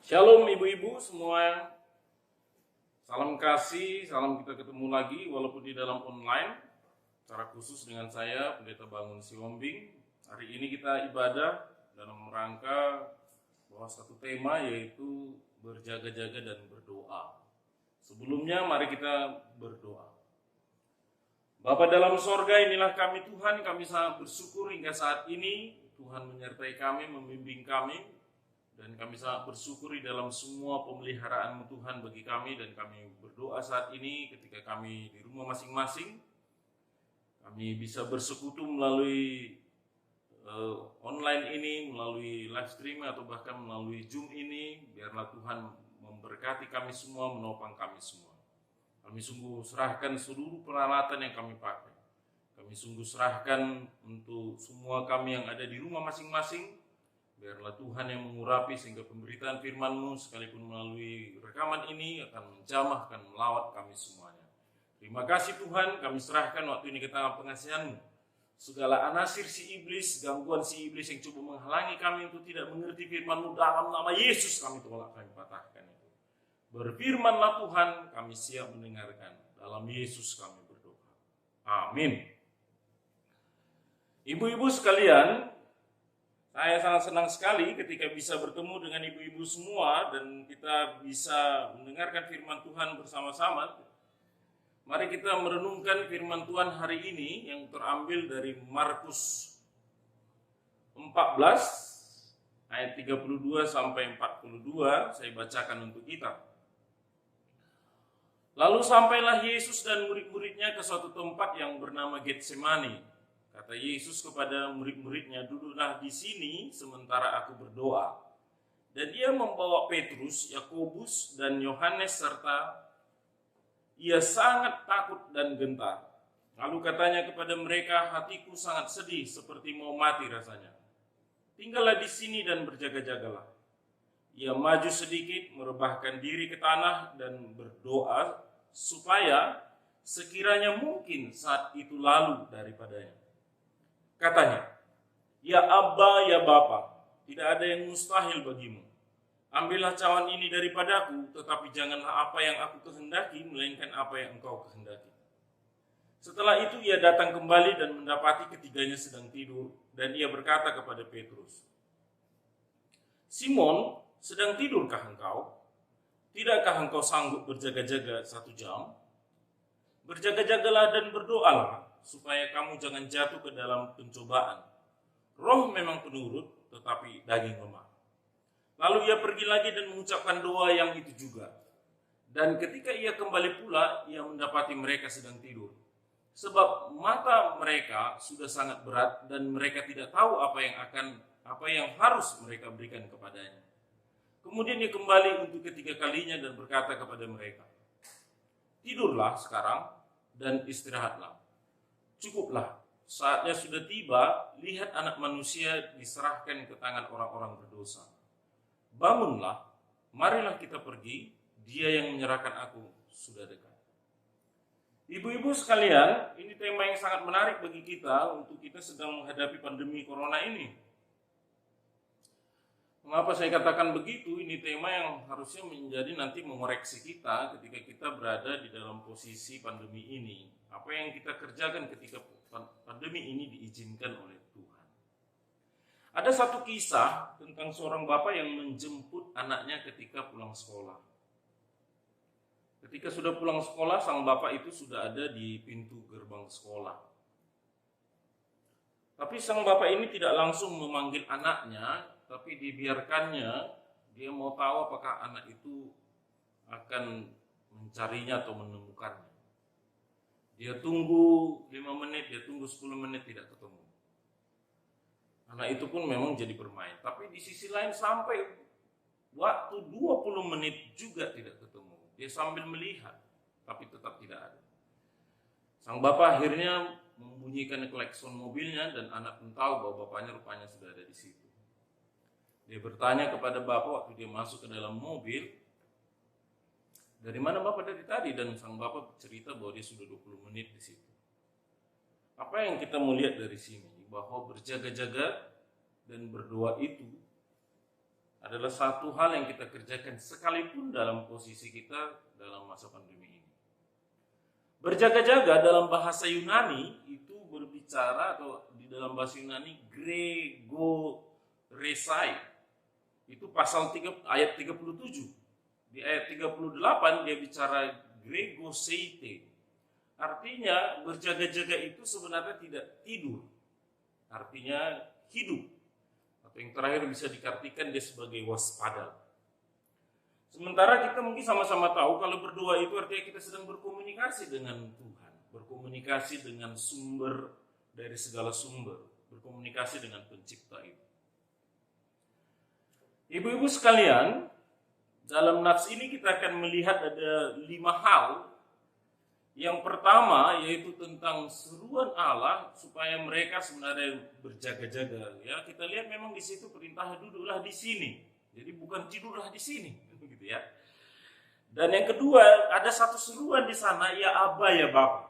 Shalom ibu-ibu semua, salam kasih, salam kita ketemu lagi walaupun di dalam online, secara khusus dengan saya, Pendeta Bangun Siwombing. Hari ini kita ibadah dalam rangka bahwa satu tema yaitu berjaga-jaga dan berdoa. Sebelumnya mari kita berdoa. Bapa dalam sorga, inilah kami Tuhan, kami sangat bersyukur hingga saat ini Tuhan menyertai kami, membimbing kami. Dan kami sangat bersyukur di dalam semua pemeliharaan Tuhan bagi kami, dan kami berdoa saat ini ketika kami di rumah masing-masing. Kami bisa bersekutu melalui online ini, melalui live stream atau bahkan melalui Zoom ini. Biarlah Tuhan memberkati kami semua, menopang kami semua. Kami sungguh serahkan seluruh peralatan yang kami pakai. Kami sungguh serahkan untuk semua kami yang ada di rumah masing-masing. Biarlah Tuhan yang mengurapi sehingga pemberitaan firman-Mu sekalipun melalui rekaman ini akan menjamah, akan melawat kami semuanya. Terima kasih Tuhan, kami serahkan waktu ini ke tangan pengasihan-Mu. Segala anasir si iblis, gangguan si iblis yang coba menghalangi kami untuk tidak mengerti firman-Mu, dalam nama Yesus kami tolak, kami patahkan itu. Berfirmanlah Tuhan, kami siap mendengarkan. Dalam Yesus kami berdoa. Amin. Ibu-ibu sekalian, saya sangat senang sekali ketika bisa bertemu dengan ibu-ibu semua dan kita bisa mendengarkan firman Tuhan bersama-sama. Mari kita merenungkan firman Tuhan hari ini yang terambil dari Markus 14 ayat 32 sampai 42. Saya bacakan untuk kita. Lalu sampailah Yesus dan murid-muridnya ke suatu tempat yang bernama Getsemani. Kata Yesus kepada murid-muridnya, duduklah di sini sementara aku berdoa. Dan dia membawa Petrus, Yakobus, dan Yohanes serta ia sangat takut dan gentar. Lalu katanya kepada mereka, hatiku sangat sedih seperti mau mati rasanya. Tinggallah di sini dan berjaga-jagalah. Ia maju sedikit, merebahkan diri ke tanah dan berdoa supaya sekiranya mungkin saat itu lalu daripadanya. Katanya, ya Abba, ya Bapa, tidak ada yang mustahil bagimu. Ambillah cawan ini daripadaku, tetapi janganlah apa yang aku kehendaki, melainkan apa yang engkau kehendaki. Setelah itu ia datang kembali dan mendapati ketiganya sedang tidur, dan ia berkata kepada Petrus, Simon, sedang tidurkah engkau? Tidakkah engkau sanggup berjaga-jaga 1 jam? Berjaga-jagalah dan berdoalah, supaya kamu jangan jatuh ke dalam pencobaan. Roh memang penurut, tetapi daging lemah. Lalu ia pergi lagi dan mengucapkan doa yang itu juga. Dan ketika ia kembali pula, ia mendapati mereka sedang tidur. Sebab mata mereka sudah sangat berat dan mereka tidak tahu apa yang harus mereka berikan kepadanya. Kemudian ia kembali untuk ketiga kalinya dan berkata kepada mereka, tidurlah sekarang dan istirahatlah. Cukuplah, saatnya sudah tiba, lihat anak manusia diserahkan ke tangan orang-orang berdosa. Bangunlah, marilah kita pergi, dia yang menyerahkan aku sudah dekat. Ibu-ibu sekalian, ini tema yang sangat menarik bagi kita untuk kita sedang menghadapi pandemi corona ini. Mengapa saya katakan begitu? Ini tema yang harusnya menjadi nanti mengoreksi kita ketika kita berada di dalam posisi pandemi ini. Apa yang kita kerjakan ketika pandemi ini diizinkan oleh Tuhan. Ada satu kisah tentang seorang bapak yang menjemput anaknya ketika pulang sekolah. Ketika sudah pulang sekolah, sang bapak itu sudah ada di pintu gerbang sekolah. Tapi sang bapak ini tidak langsung memanggil anaknya, tapi dibiarkannya, dia mau tahu apakah anak itu akan mencarinya atau menemukannya. Dia tunggu 5 menit, dia tunggu 10 menit tidak ketemu. Anak itu pun memang jadi bermain. Tapi di sisi lain sampai waktu 20 menit juga tidak ketemu. Dia sambil melihat, tapi tetap tidak ada. Sang bapak akhirnya membunyikan klakson mobilnya dan anak pun tahu bahwa bapaknya rupanya sudah ada di situ. Dia bertanya kepada bapak waktu dia masuk ke dalam mobil, dari mana bapak dari tadi? Dan sang bapak cerita bahwa dia sudah 20 menit di situ. Apa yang kita mau lihat dari sini? Bahwa berjaga-jaga dan berdoa itu adalah satu hal yang kita kerjakan sekalipun dalam posisi kita dalam masa pandemi ini. Berjaga-jaga dalam bahasa Yunani itu berbicara, atau di dalam bahasa Yunani gregoresai. Itu pasal 3, ayat 37. Di ayat 38 dia bicara gregoseite. Artinya berjaga-jaga itu sebenarnya tidak tidur. Artinya hidup. Atau yang terakhir bisa diartikan dia sebagai waspada. Sementara kita mungkin sama-sama tahu kalau berdoa itu artinya kita sedang berkomunikasi dengan Tuhan. Berkomunikasi dengan sumber dari segala sumber. Berkomunikasi dengan pencipta itu. Ibu-ibu sekalian, dalam nats ini kita akan melihat ada 5 hal. Yang pertama yaitu tentang seruan Allah supaya mereka sebenarnya berjaga-jaga. Ya, kita lihat memang di situ perintah duduklah di sini. Jadi bukan tidurlah di sini, gitu ya. Dan yang kedua ada satu seruan di sana, ya Aba ya Bapa.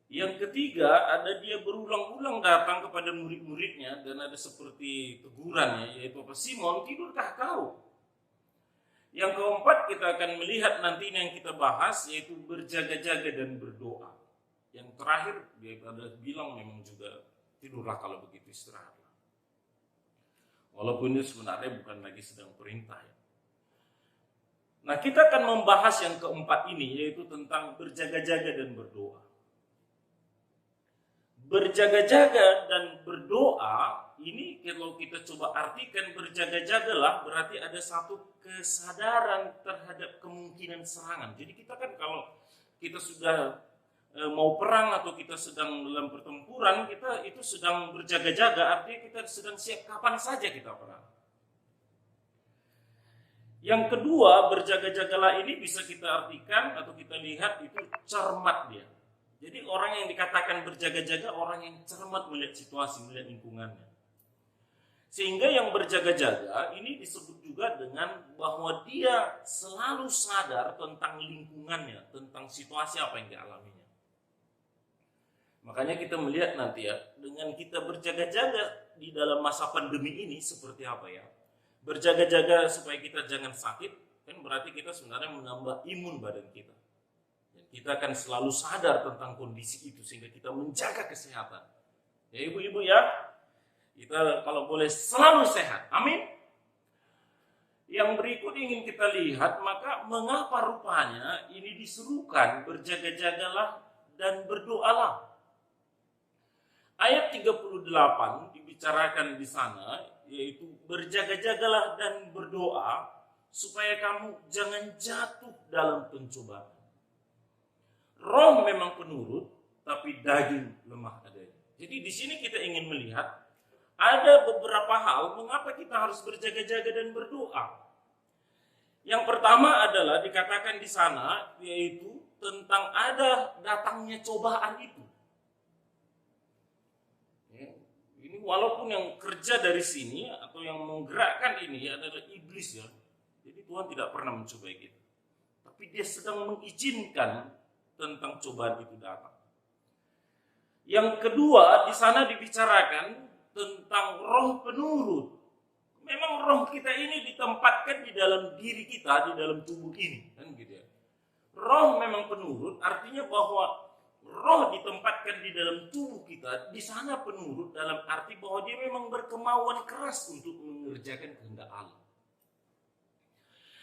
Yang ketiga ada dia berulang-ulang datang kepada murid-muridnya dan ada seperti tegurannya, yaitu apa? Simon, tidurkah kau? Yang keempat kita akan melihat nanti yang kita bahas yaitu berjaga-jaga dan berdoa. Yang terakhir dia ada bilang memang juga tidurlah kalau begitu, istirahatlah. Walaupun ini sebenarnya bukan lagi sedang perintah ya. Nah, kita akan membahas yang keempat ini yaitu tentang berjaga-jaga dan berdoa. Berjaga-jaga dan berdoa ini kalau kita coba artikan berjaga-jagalah berarti ada satu kesadaran terhadap kemungkinan serangan. Jadi kita kan kalau kita sudah mau perang atau kita sedang dalam pertempuran, kita itu sedang berjaga-jaga, artinya kita sedang siap kapan saja kita perang. Yang kedua, berjaga-jagalah ini bisa kita artikan atau kita lihat itu cermat dia. Jadi orang yang dikatakan berjaga-jaga, orang yang cermat melihat situasi, melihat lingkungannya. Sehingga yang berjaga-jaga ini disebut juga dengan bahwa dia selalu sadar tentang lingkungannya, tentang situasi apa yang dialaminya. Makanya kita melihat nanti ya, dengan kita berjaga-jaga di dalam masa pandemi ini seperti apa ya. Berjaga-jaga supaya kita jangan sakit, kan berarti kita sebenarnya menambah imun badan kita. Dan kita akan selalu sadar tentang kondisi itu sehingga kita menjaga kesehatan. Ya ibu-ibu ya, kita kalau boleh selalu sehat. Amin. Yang berikut ingin kita lihat, maka mengapa rupanya ini diserukan berjaga-jagalah dan berdoalah. Ayat 38 dibicarakan di sana, yaitu berjaga-jagalah dan berdoa supaya kamu jangan jatuh dalam pencobaan. Roh memang penurut, tapi daging lemah adanya. Jadi di sini kita ingin melihat ada beberapa hal mengapa kita harus berjaga-jaga dan berdoa. Yang pertama adalah dikatakan di sana yaitu tentang ada datangnya cobaan itu. Ini walaupun yang kerja dari sini atau yang menggerakkan ini adalah iblis ya. Jadi Tuhan tidak pernah mencobai kita. Tapi dia sedang mengizinkan tentang cobaan itu datang. Yang kedua di sana dibicarakan tentang roh penurut. Memang roh kita ini ditempatkan di dalam diri kita, di dalam tubuh ini, kan gitu ya. Roh memang penurut, artinya bahwa roh ditempatkan di dalam tubuh kita, di sana penurut dalam arti bahwa dia memang berkemauan keras untuk mengerjakan kehendak Allah.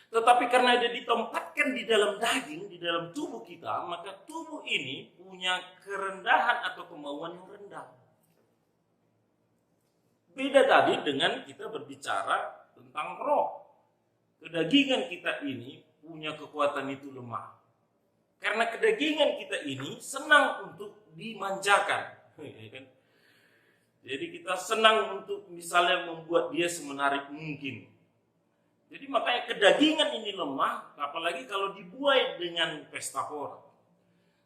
Tetapi karena dia ditempatkan di dalam daging, di dalam tubuh kita, maka tubuh ini punya kerendahan atau kemauan yang rendah. Beda tadi dengan kita berbicara tentang roh. Kedagingan kita ini punya kekuatan itu lemah. Karena kedagingan kita ini senang untuk dimanjakan. Jadi kita senang untuk misalnya membuat dia semenarik mungkin. Jadi makanya kedagingan ini lemah, apalagi kalau dibuai dengan pesta pora.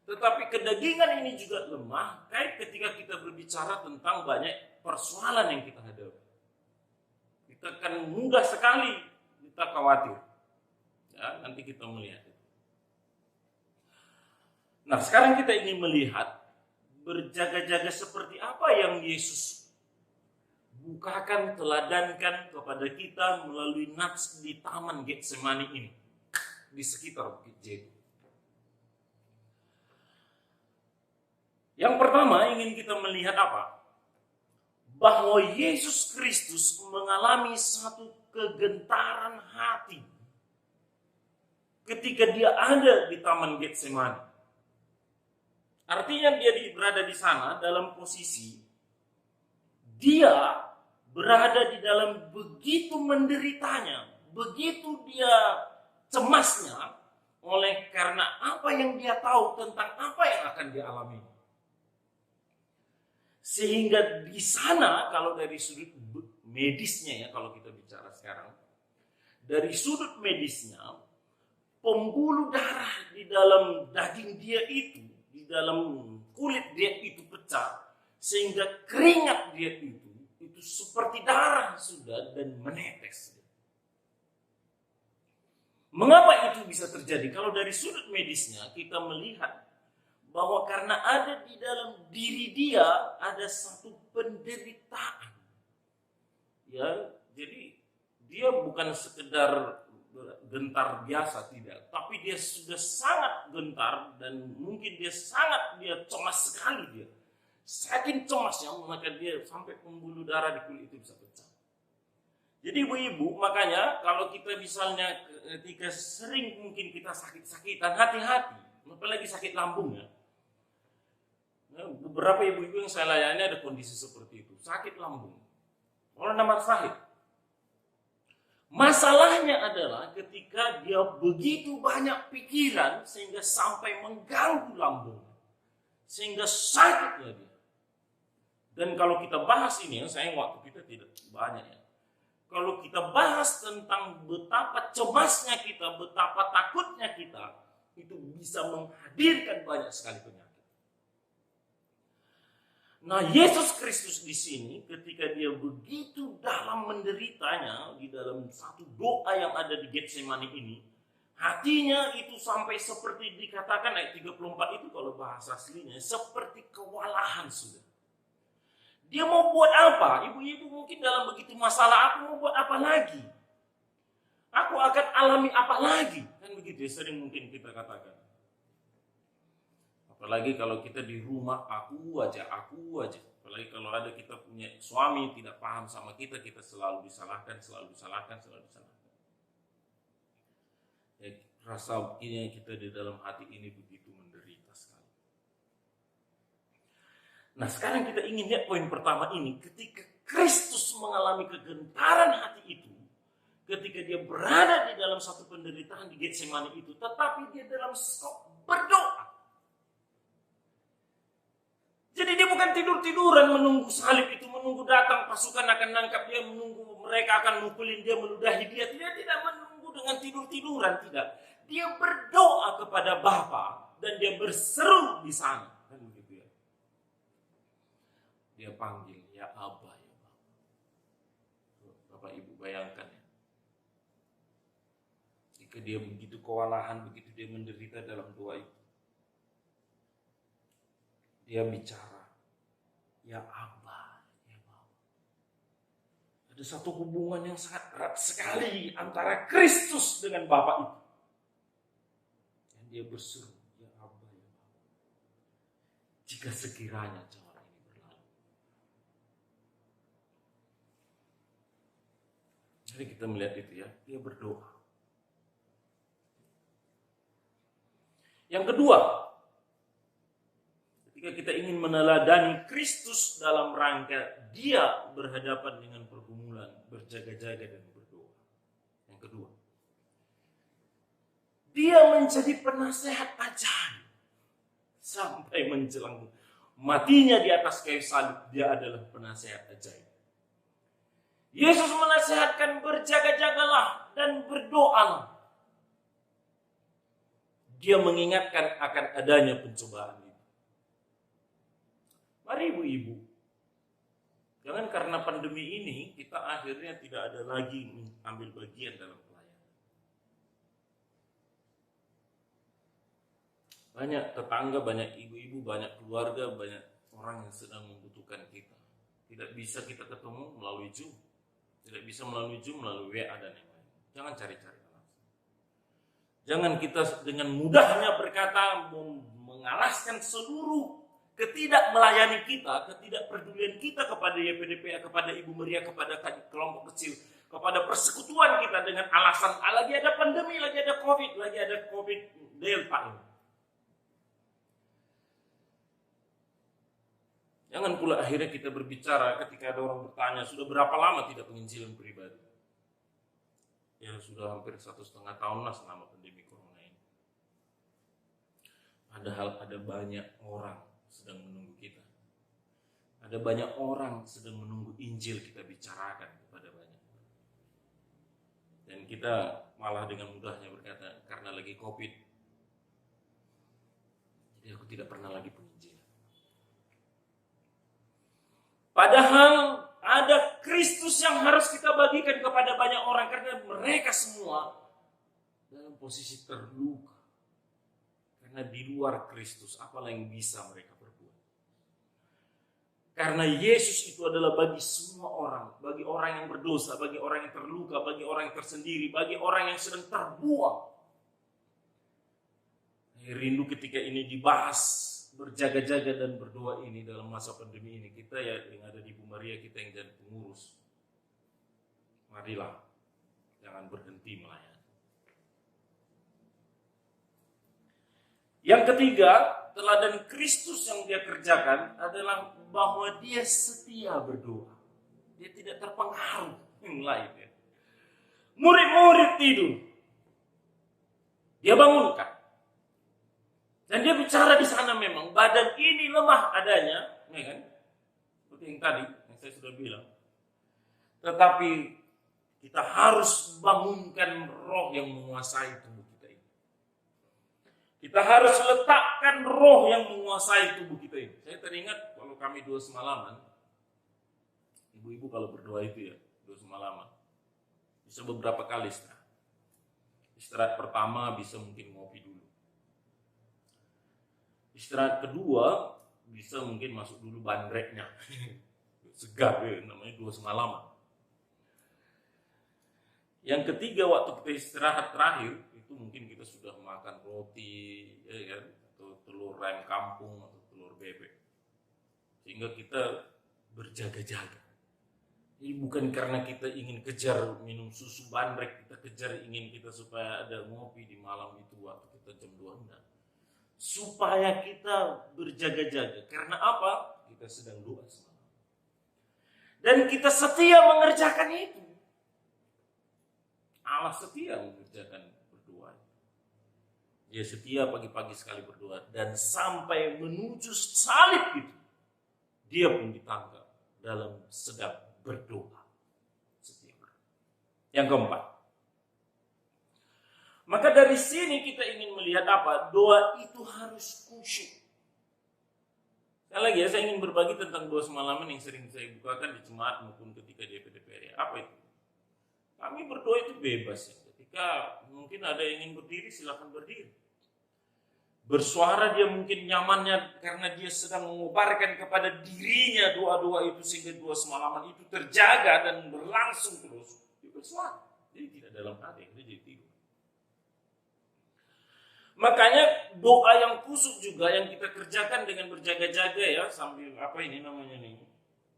Tetapi kedagingan ini juga lemah, ketika kita berbicara tentang banyak persoalan yang kita hadapi. Kita akan mudah sekali kita khawatir. Ya, nanti kita melihat. Nah, sekarang kita ingin melihat berjaga-jaga seperti apa yang Yesus bukakan, teladankan kepada kita melalui nats di Taman Getsemani ini, di sekitar Bukit Jego. Yang pertama ingin kita melihat apa? Bahwa Yesus Kristus mengalami satu kegentaran hati ketika dia ada di Taman Getsemani. Artinya dia berada di sana dalam posisi dia berada di dalam begitu menderitanya, begitu dia cemasnya oleh karena apa yang dia tahu tentang apa yang akan dia alami. Sehingga di sana kalau dari sudut medisnya ya, kalau kita bicara sekarang, dari sudut medisnya, pembuluh darah di dalam daging dia itu, di dalam kulit dia itu pecah, sehingga keringat dia itu seperti darah sudah dan menetes. Mengapa itu bisa terjadi? Kalau dari sudut medisnya kita melihat bahwa karena ada di dalam diri dia ada satu penderitaan. Ya, jadi dia bukan sekedar gentar biasa, tidak, tapi dia sudah sangat gentar dan mungkin dia cemas sekali dia. Saking cemasnya maka dia sampai pembuluh darah di kulit itu bisa pecah. Jadi ibu-ibu, makanya kalau kita misalnya ketika sering mungkin kita sakit-sakitan, hati-hati, apalagi sakit lambung ya. Nah, beberapa ibu-ibu yang saya layani ada kondisi seperti itu, sakit lambung. Orang namar sahid. Masalahnya adalah ketika dia begitu banyak pikiran sehingga sampai mengganggu lambung, sehingga sakitnya dia. Dan kalau kita bahas ini, sayang waktu kita tidak banyak ya. Kalau kita bahas tentang betapa cemasnya kita, betapa takutnya kita, itu bisa menghadirkan banyak sekali penyakit. Nah, Yesus Kristus di sini ketika dia begitu dalam menderitanya di dalam satu doa yang ada di Getsemani ini, hatinya itu sampai seperti dikatakan ayat 34 itu kalau bahasa aslinya seperti kewalahan sudah. Dia mau buat apa? Ibu-ibu mungkin dalam begitu masalah, aku mau buat apa lagi? Aku akan alami apa lagi? Kan begitu ya, sering mungkin kita katakan. Apalagi kalau kita di rumah, aku aja. Apalagi kalau ada kita punya suami tidak paham sama kita selalu disalahkan. Ya, rasa ini kita di dalam hati ini begitu menderita sekali. Nah, sekarang kita ingin lihat poin pertama ini. Ketika Kristus mengalami kegentaran hati itu, ketika dia berada di dalam satu penderitaan di Getsemani itu, tetapi dia dalam skop berdoa. Jadi dia bukan tidur-tiduran menunggu salib itu, menunggu datang pasukan akan nangkap dia, menunggu mereka akan mukulin dia, meludahi dia. Tidak menunggu dengan tidur-tiduran, tidak. Dia berdoa kepada Bapa dan dia berseru di sana. Kan begitu ya. Dia panggil, ya Aba, ya Bapa. Bapak Ibu bayangkan ya. Jika dia begitu kewalahan, begitu dia menderita dalam doa itu. Dia bicara, ya Aba, ya Bapa. Ada satu hubungan yang sangat erat sekali antara Kristus dengan Bapa itu. Dan dia berseru, ya Aba, ya Bapa. Jika sekiranya cara ini berlalu. Jadi kita melihat itu ya, dia berdoa. Yang kedua, ketika kita ingin meneladani Kristus dalam rangka dia berhadapan dengan pergumulan, berjaga-jaga dan berdoa. Yang kedua, dia menjadi penasehat ajaib sampai menjelang matinya di atas kayu salib. Dia adalah penasehat ajaib. Yesus menasihatkan berjaga-jagalah dan berdoalah. Dia mengingatkan akan adanya pencobaan. Mari ibu-ibu, jangan karena pandemi ini kita akhirnya tidak ada lagi ambil bagian dalam pelayanan. Banyak tetangga, banyak ibu-ibu, banyak keluarga, banyak orang yang sedang membutuhkan kita. Tidak bisa kita ketemu melalui Zoom. Tidak bisa melalui Zoom, melalui WA dan yang lain. Jangan cari-cari alasan. Jangan kita dengan mudahnya berkata mengalaskan seluruh ketidakmelayani kita, ketidakpedulian kita kepada YPDPA, kepada Ibu Maria, kepada kelompok kecil, kepada persekutuan kita dengan alasan lagi ada pandemi, lagi ada COVID Delta ini. Jangan pula akhirnya kita berbicara ketika ada orang bertanya, sudah berapa lama tidak penginjilan pribadi? Ya sudah hampir 1,5 tahun lah selama pandemi corona ini. Padahal ada banyak orang sedang menunggu kita. Ada banyak orang sedang menunggu Injil kita bicarakan kepada banyak orang. Dan kita malah dengan mudahnya berkata, karena lagi COVID, jadi aku tidak pernah lagi penginjil. Padahal ada Kristus yang harus kita bagikan kepada banyak orang karena mereka semua dalam posisi terluka. Karena di luar Kristus apalah yang bisa mereka berbuat. Karena Yesus itu adalah bagi semua orang, bagi orang yang berdosa, bagi orang yang terluka, bagi orang yang tersendiri, bagi orang yang sedang terbuang. Rindu ketika ini dibahas, berjaga-jaga dan berdoa ini dalam masa pandemi ini. Kita ya yang ada di Ibu Maria, kita yang jadi pengurus. Marilah, jangan berhenti melayani. Yang ketiga, teladan Kristus yang dia kerjakan adalah bahwa dia setia berdoa. Dia tidak terpengaruh yang lain. Murid-murid tidur, dia bangunkan. Dan dia bicara di sana memang, badan ini lemah adanya, ya kan? Seperti yang tadi, yang saya sudah bilang. Tetapi kita harus bangunkan roh yang menguasai tubuh kita ini. Kita harus letakkan roh yang menguasai tubuh kita ini. Saya teringat kalau kami 2 semalaman, ibu-ibu kalau berdoa itu ya, 2 semalaman. Bisa beberapa kali istirahat. Istirahat pertama bisa mungkin ngopi dulu. Istirahat kedua bisa mungkin masuk dulu bandreknya. Segar ya, namanya 2 semalaman. Yang ketiga waktu kita istirahat terakhir itu mungkin kita sudah makan roti ya kan, atau telur ayam kampung atau telur bebek. Sehingga kita berjaga-jaga. Ini bukan karena kita ingin kejar minum susu bandrek, kita kejar ingin kita supaya ada ngopi di malam itu waktu kita jam 2 enggak. Supaya kita berjaga-jaga. Karena apa? Kita sedang doa semalam. Dan kita setia mengerjakan itu. Allah setia mengerjakan berdoa. Dia setia pagi-pagi sekali berdoa. Dan sampai menuju salib itu, dia pun ditangkap dalam sedang berdoa. Setia berdoa. Yang keempat. Maka dari sini kita ingin melihat apa? Doa itu harus khusyuk. Sekali lagi ya, saya ingin berbagi tentang doa semalaman yang sering saya bukakan di jemaat maupun ketika di YPDPA. Apa itu? Kami berdoa itu bebas ya. Ketika mungkin ada yang ingin berdiri, silakan berdiri. Bersuara dia mungkin nyamannya karena dia sedang mengobarkan kepada dirinya doa-doa itu sehingga doa semalaman itu terjaga dan berlangsung terus. Dia bersuara. Jadi tidak dalam hati, dia jadi tidur. Makanya doa yang khusyuk juga yang kita kerjakan dengan berjaga-jaga ya sambil apa ini namanya nih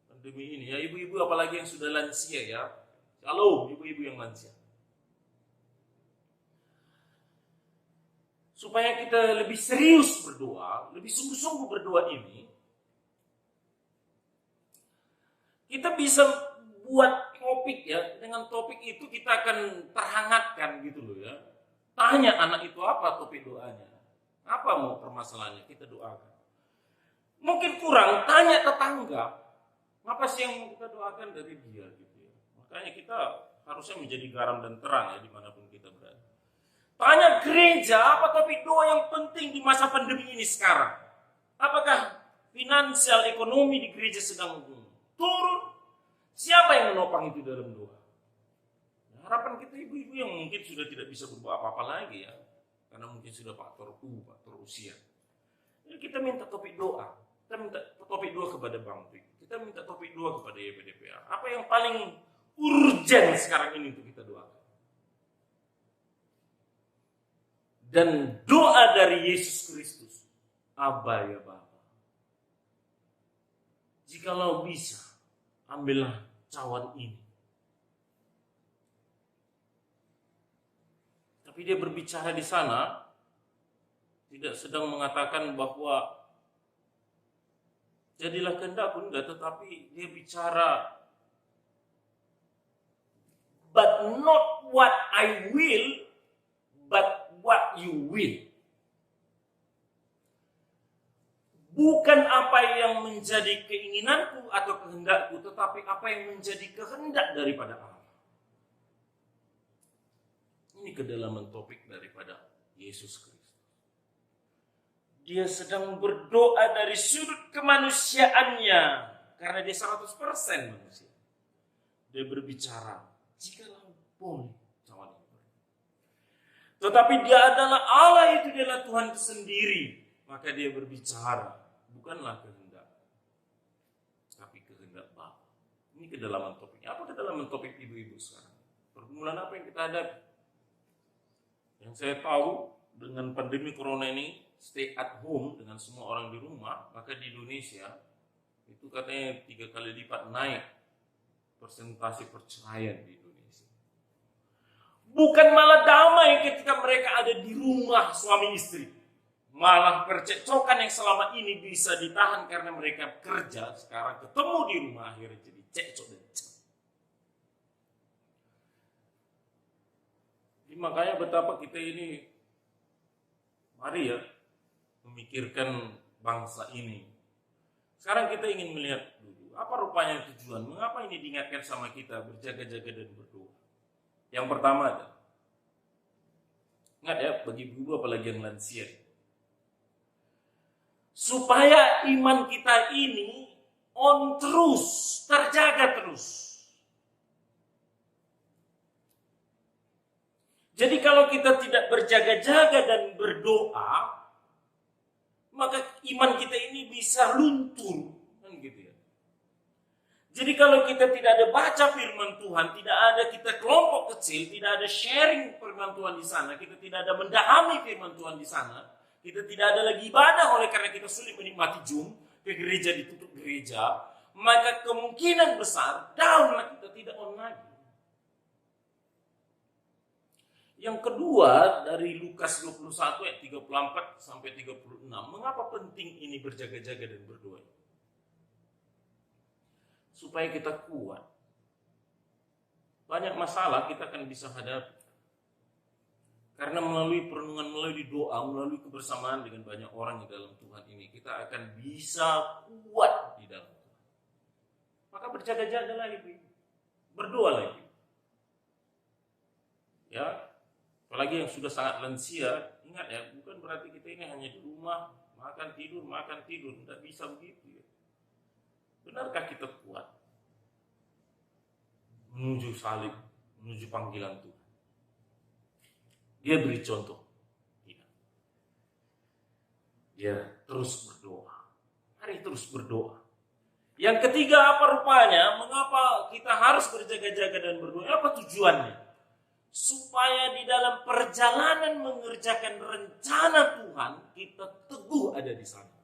pandemi ini ya, ibu-ibu apalagi yang sudah lansia ya. Halo ibu-ibu yang lansia. Supaya kita lebih serius berdoa, lebih sungguh-sungguh berdoa ini, kita bisa buat topik ya. Dengan topik itu kita akan terhangatkan gitu loh ya. Tanya anak itu apa topik doanya. Apa mau permasalahannya, kita doakan. Mungkin kurang, tanya tetangga. Apa sih yang mau kita doakan dari dia gitu ya. Makanya kita harusnya menjadi garam dan terang ya dimanapun kita berada. Tanya gereja, apa topik doa yang penting di masa pandemi ini sekarang? Apakah finansial ekonomi di gereja sedang turun? Siapa yang menopang itu dalam doa? Harapan kita ibu-ibu yang mungkin sudah tidak bisa berbuat apa-apa lagi ya. Karena mungkin sudah faktor usia. Jadi kita minta topik doa. Kita minta topik 2 kepada Bang Pik. Kita minta topik 2 kepada YPDPR. Apa yang paling urgent sekarang ini untuk kita doakan? Dan doa dari Yesus Kristus, Aba ya Bapa, jikalau bisa, ambillah cawan ini. Tapi dia berbicara di sana, tidak sedang mengatakan bahwa jadilah kehendakku, enggak, tetapi dia bicara, but not what I will, but what you will. Bukan apa yang menjadi keinginanku atau kehendakku, tetapi apa yang menjadi kehendak daripada Allah. Ini kedalaman topik daripada Yesus Kristus. Dia sedang berdoa dari sudut kemanusiaannya, karena dia 100% manusia. Dia berbicara, jikalau boleh cawan ini. Tetapi dia adalah Allah, itu dia adalah Tuhan sendiri. Maka dia berbicara, bukanlah kehendak, tapi kehendak Bapa. Ini kedalaman topiknya. Apa kedalaman topik ibu-ibu sekarang? Pergumulan apa yang kita hadapi? Yang saya tahu, dengan pandemi corona ini, stay at home dengan semua orang di rumah, maka di Indonesia itu katanya 3 kali lipat naik persentase perceraian di Indonesia. Bukan malah damai ketika mereka ada di rumah suami istri, malah percekcokan yang selama ini bisa ditahan karena mereka kerja, sekarang ketemu di rumah akhirnya jadi cekcok dan cekcok. Makanya betapa kita ini, mari ya, memikirkan bangsa ini. Sekarang kita ingin melihat dulu, apa rupanya tujuan, mengapa ini diingatkan sama kita berjaga-jaga dan berdoa. Yang pertama adalah, ingat ya, bagi ibu apalagi yang lansia, supaya iman kita ini on terus, terjaga terus. Jadi kalau kita tidak berjaga-jaga dan berdoa, maka iman kita ini bisa luntur, kan gitu ya. Jadi kalau kita tidak ada baca firman Tuhan, tidak ada kita kelompok kecil, tidak ada sharing firman Tuhan di sana, kita tidak ada mendahami firman Tuhan di sana, kita tidak ada lagi ibadah oleh karena kita sulit menikmati Jum, ke gereja ditutup gereja, maka kemungkinan besar downlah kita tidak online. Yang kedua, dari Lukas 21 ayat 34 sampai 36, mengapa penting ini berjaga-jaga dan berdoa? Supaya kita kuat. Banyak masalah kita akan bisa hadapi. Karena melalui perenungan, melalui doa, melalui kebersamaan dengan banyak orang di dalam Tuhan ini, kita akan bisa kuat di dalam Tuhan. Maka berjaga-jagalah ibu, berdoalah ibu. Ya. Apalagi yang sudah sangat lansia, ingat ya, bukan berarti kita ini hanya di rumah, makan tidur, tidak bisa begitu ya. Benarkah kita kuat menuju salib, menuju panggilan Tuhan? Dia beri contoh. Tidak. Dia terus berdoa. Mari terus berdoa. Yang ketiga apa rupanya? Mengapa kita harus berjaga-jaga dan berdoa? Apa tujuannya? Supaya di dalam perjalanan mengerjakan rencana Tuhan, kita teguh ada di sana.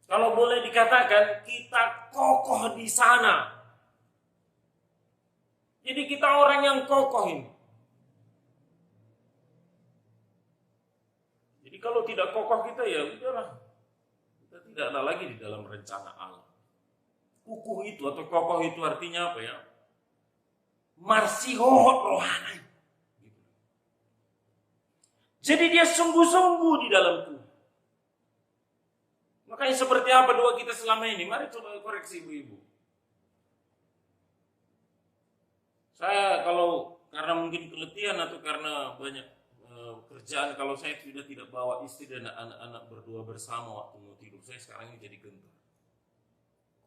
Kalau boleh dikatakan, kita kokoh di sana. Jadi kita orang yang kokoh ini. Jadi kalau tidak kokoh kita, ya udahlah. Kita tidak ada lagi di dalam rencana Allah. Kukuh itu atau kokoh itu artinya apa ya? Marsihohot rohani. Jadi dia sungguh-sungguh di dalam Tuhan. Makanya seperti apa doa kita selama ini? Mari coba koreksi ibu-ibu. Saya kalau karena mungkin keletihan atau karena banyak kerjaan, kalau saya sudah tidak bawa istri dan anak-anak berdoa bersama waktu mau tidur, saya sekarang ini jadi gentar.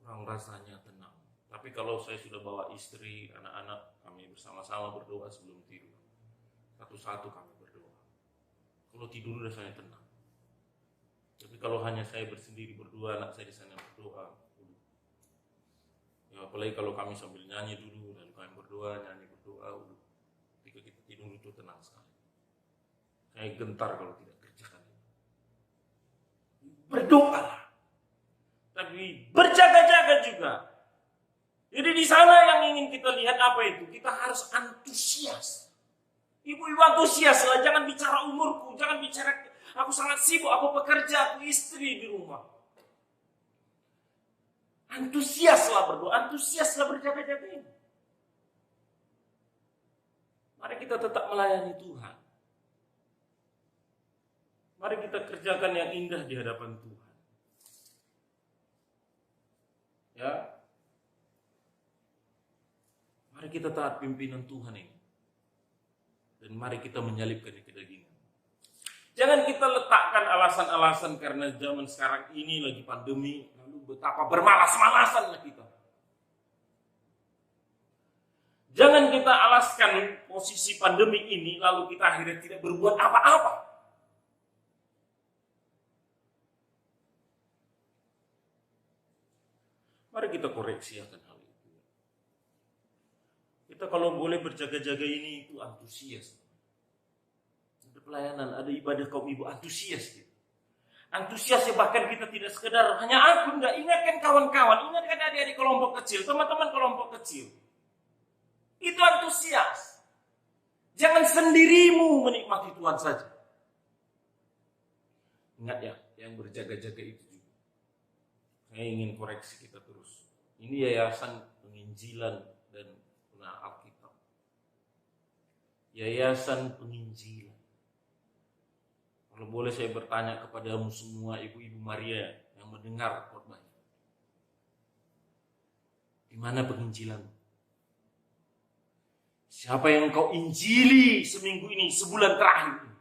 Kurang rasanya tenang. Tapi kalau saya sudah bawa istri, anak-anak, kami bersama-sama berdoa sebelum tidur. Satu-satu kami berdoa. Kalau tidur rasanya tenang. Tapi kalau hanya saya bersendiri berdua, anak saya di sana berdoa. Ya, apalagi kalau kami sambil nyanyi dulu, lalu kami berdoa, nyanyi berdoa. Ketika kita tidur itu tenang sekali. Saya gentar kalau tidak kerjakan itu. Berdoalah. Tapi berjaga-jaga juga. Jadi di sana yang ingin kita lihat apa itu? Kita harus antusias. Ibu-ibu antusias lah, jangan bicara umurku, jangan bicara aku sangat sibuk, aku pekerja, aku istri di rumah. Antusiaslah berdoa, antusiaslah berjaga-jaga ini. Mari kita tetap melayani Tuhan. Mari kita kerjakan yang indah di hadapan Tuhan. Ya, mari kita taat pimpinan Tuhan ini. Dan mari kita menyalipkan kedagingan. Jangan kita letakkan alasan-alasan karena zaman sekarang ini lagi pandemi, lalu betapa bermalas-malasannya kita. Jangan kita alaskan posisi pandemi ini, lalu kita akhirnya tidak berbuat apa-apa. Mari kita koreksi akan hal itu. Kita kalau boleh berjaga-jaga ini itu antusias. Ada pelayanan, ada ibadah kaum ibu antusias gitu. Antusiasnya bahkan kita tidak sekedar hanya aku, enggak, ingatkan kawan-kawan, ingatkan adik-adik kelompok kecil, teman-teman kelompok kecil. Itu antusias. Jangan sendirimu menikmati Tuhan saja. Ingat ya, yang berjaga-jaga itu juga. Saya ingin koreksi kita terus. Ini yayasan penginjilan dan Alkitab. Yayasan penginjilan. Kalau boleh saya bertanya kepadamu semua ibu-ibu Maria yang mendengar khotbah ini. Di mana penginjilan? Siapa yang kau injili seminggu ini, sebulan terakhir ini?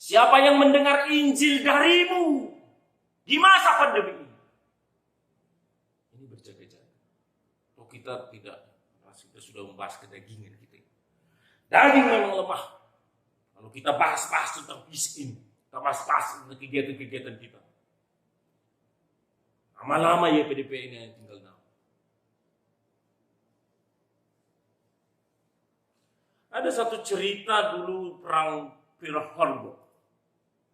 Siapa yang mendengar Injil darimu di masa pandemi ini? Ini berjaga-jaga. Kalau kita tidak, kita sudah membahas kedagingan kita. Daging memang lemah. Kalau kita bahas-bahas tentang fisik ini, kita bahas-bahas tentang kegiatan-kegiatan kita. Lama-lama ya PDP ini yang tinggal nama. Ada satu cerita dulu perang Pearl Harbor,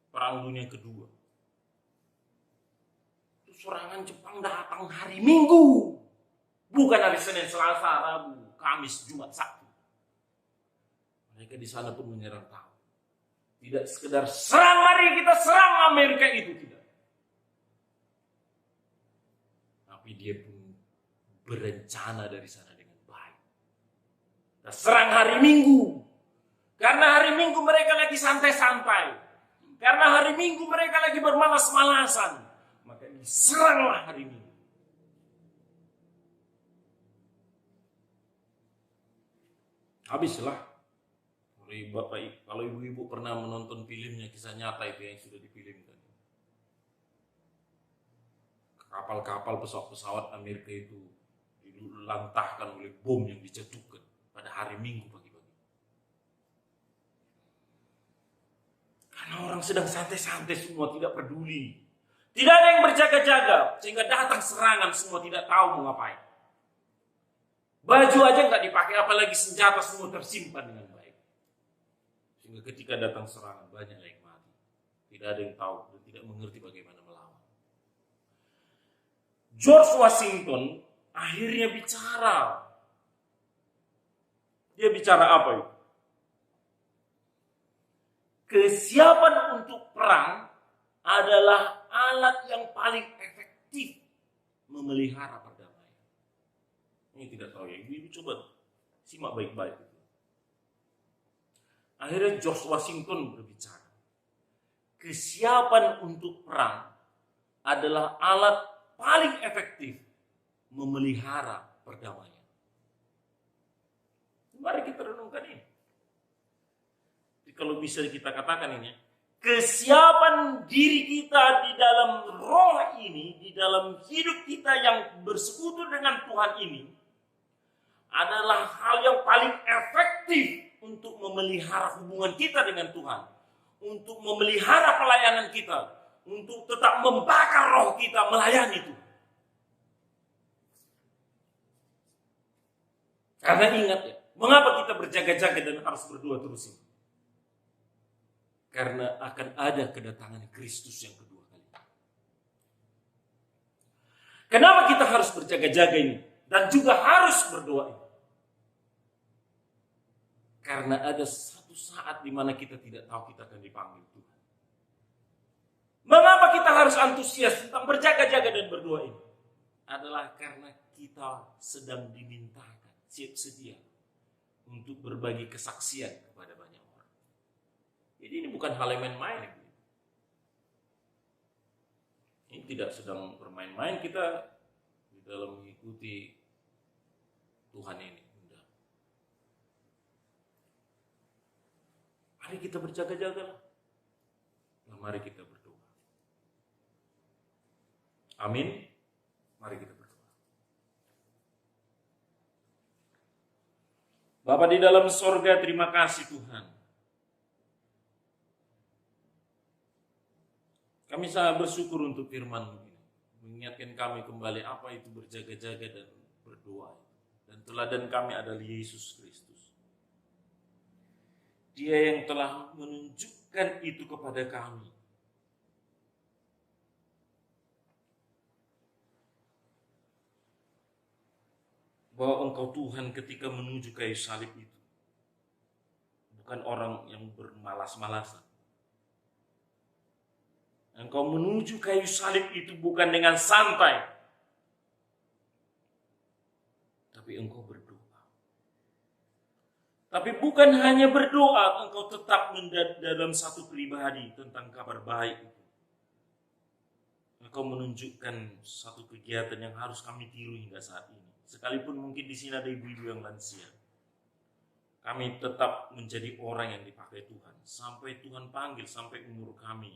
perang dunia kedua. Itu serangan Jepang datang hari Minggu, bukan hari Senin, Selasa, Rabu, Kamis, Jumat, Sabtu. Mereka di sana pun menyerang tahu. Tidak sekedar serang, mari kita serang Amerika itu, tidak. Tapi dia pun berencana dari sana dengan baik. Kita serang hari Minggu. Karena hari Minggu mereka lagi santai-santai. Karena hari Minggu mereka lagi bermalas-malasan. Maka diseranglah hari Minggu. Habislah. Kalau ibu-ibu pernah menonton filmnya, kisah nyata itu yang sudah difilmkan. Kapal-kapal pesawat-pesawat Amerika itu dilantahkan oleh bom yang dijatuhkan pada hari Minggu pagi-pagi. Karena orang sedang santai-santai semua, tidak peduli. Tidak ada yang berjaga-jaga, sehingga datang serangan semua tidak tahu mau ngapain. Baju aja nggak dipakai, apalagi senjata semua tersimpan dengan baik. Sehingga ketika datang serangan banyak yang mati. Tidak ada yang tahu dan tidak mengerti bagaimana melawan. George Washington akhirnya bicara. Dia bicara apa itu? Kesiapan untuk perang adalah alat yang paling efektif memelihara perdamaian. Ini tidak tahu ya, ibu coba simak baik-baik. Akhirnya George Washington berbicara. Kesiapan untuk perang adalah alat paling efektif memelihara perdamaian. Mari kita renungkan ini. Jadi kalau bisa kita katakan ini, kesiapan diri kita di dalam roh ini, di dalam hidup kita yang bersekutu dengan Tuhan ini, adalah hal yang paling efektif untuk memelihara hubungan kita dengan Tuhan, untuk memelihara pelayanan kita, untuk tetap membakar roh kita melayani Tuhan. Karena ingat ya, mengapa kita berjaga-jaga dan harus berdoa terus ini? Karena akan ada kedatangan Kristus yang kedua kali. Kenapa kita harus berjaga-jaga ini? Dan juga harus berdoa ini? Karena ada satu saat di mana kita tidak tahu kita akan dipanggil Tuhan. Mengapa kita harus antusias tentang berjaga-jaga dan berdoa ini? Adalah karena kita sedang dimintakan siap sedia untuk berbagi kesaksian kepada banyak orang. Jadi ini bukan hal yang main-main. Ini tidak sedang bermain-main kita di dalam mengikuti Tuhan ini. Mari kita berjaga-jagalah. Nah, mari kita berdoa. Amin. Mari kita berdoa. Bapa di dalam sorga, terima kasih Tuhan. Kami sangat bersyukur untuk firman-Mu ini. Mengingatkan kami kembali apa itu berjaga-jaga dan berdoa. Dan teladan kami adalah Yesus Kristus. Dia yang telah menunjukkan itu kepada kami. Bahwa Engkau Tuhan ketika menuju kayu salib itu bukan orang yang bermalas-malasan. Engkau menuju kayu salib itu bukan dengan santai, tapi Engkau berdoa. Tapi bukan hanya berdoa, Engkau tetap dalam satu pribadi tentang kabar baik itu. Engkau menunjukkan satu kegiatan yang harus kami tiru hingga saat ini. Sekalipun mungkin di sini ada ibu-ibu yang lansia, kami tetap menjadi orang yang dipakai Tuhan sampai Tuhan panggil, sampai umur kami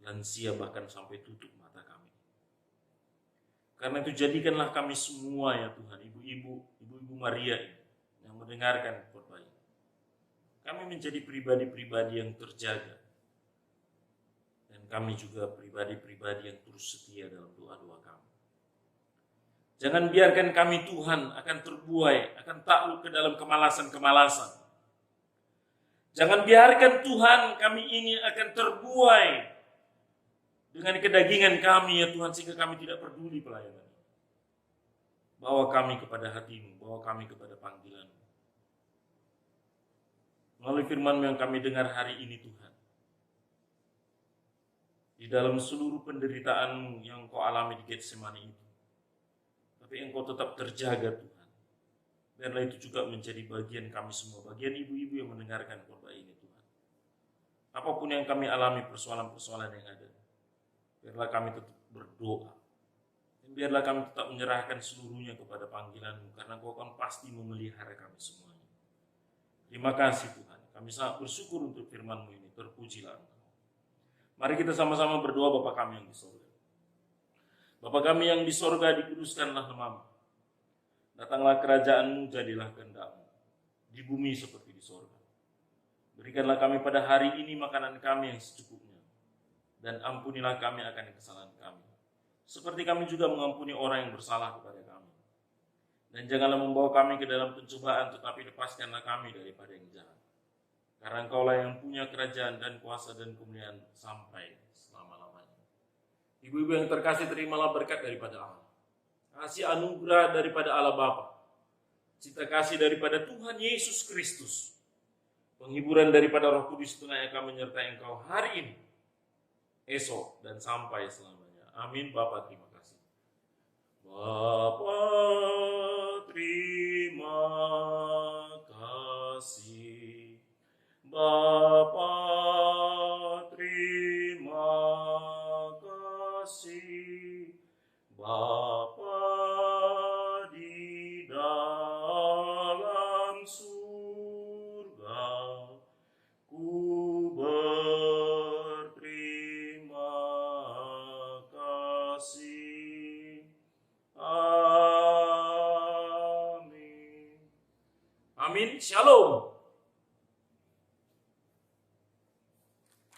lansia bahkan sampai tutup mata kami. Karena itu jadikanlah kami semua ya Tuhan, ibu-ibu Maria ini yang mendengarkan khotbah ini, kami menjadi pribadi-pribadi yang terjaga, dan kami juga pribadi-pribadi yang terus setia dalam doa-doa kami. Jangan biarkan kami Tuhan akan terbuai, akan takluk ke dalam kemalasan-kemalasan. Jangan biarkan Tuhan kami ini akan terbuai dengan kedagingan kami ya Tuhan, sehingga kami tidak peduli pelayanan. Bawa kami kepada hati-Mu, bawa kami kepada panggilan-Mu. Melalui firman-Mu yang kami dengar hari ini Tuhan. Di dalam seluruh penderitaan-Mu yang Engkau alami di Getsemani itu. Tapi Engkau tetap terjaga Tuhan. Biarlah itu juga menjadi bagian kami semua, bagian ibu-ibu yang mendengarkan khotbah ini Tuhan. Apapun yang kami alami, persoalan-persoalan yang ada, biarlah kami tetap berdoa. Dan biarlah kami tetap menyerahkan seluruhnya kepada panggilan-Mu, karena Engkau akan pasti memelihara kami semuanya. Terima kasih Tuhan. Kami sangat bersyukur untuk firman-Mu ini. Terpujilah Engkau. Mari kita sama-sama berdoa. Bapa kami yang di surga. Bapa kami yang di sorga, dikuduskanlah nama-Mu. Datanglah kerajaan-Mu, jadilah kehendak-Mu. Di bumi seperti di sorga. Berikanlah kami pada hari ini makanan kami yang secukupnya. Dan ampunilah kami akan kesalahan kami. Seperti kami juga mengampuni orang yang bersalah kepada kami. Dan janganlah membawa kami ke dalam pencobaan, tetapi lepaskanlah kami daripada yang jahat. Karena Engkaulah yang punya kerajaan dan kuasa dan kemuliaan sampai selama-lamanya. Ibu-ibu yang terkasih, terimalah berkat daripada Allah. Kasih anugerah daripada Allah Bapa. Cinta kasih daripada Tuhan Yesus Kristus. Penghiburan daripada Roh Kudus Tuhan yang akan menyertai engkau hari ini, esok, dan sampai selamanya. Amin. Bapa, terima kasih. Bapa, terima kasih. Bapa, terima kasih. Bapa di dalam surga, ku berterima kasih. Amin. Amin. Amin. Shalom.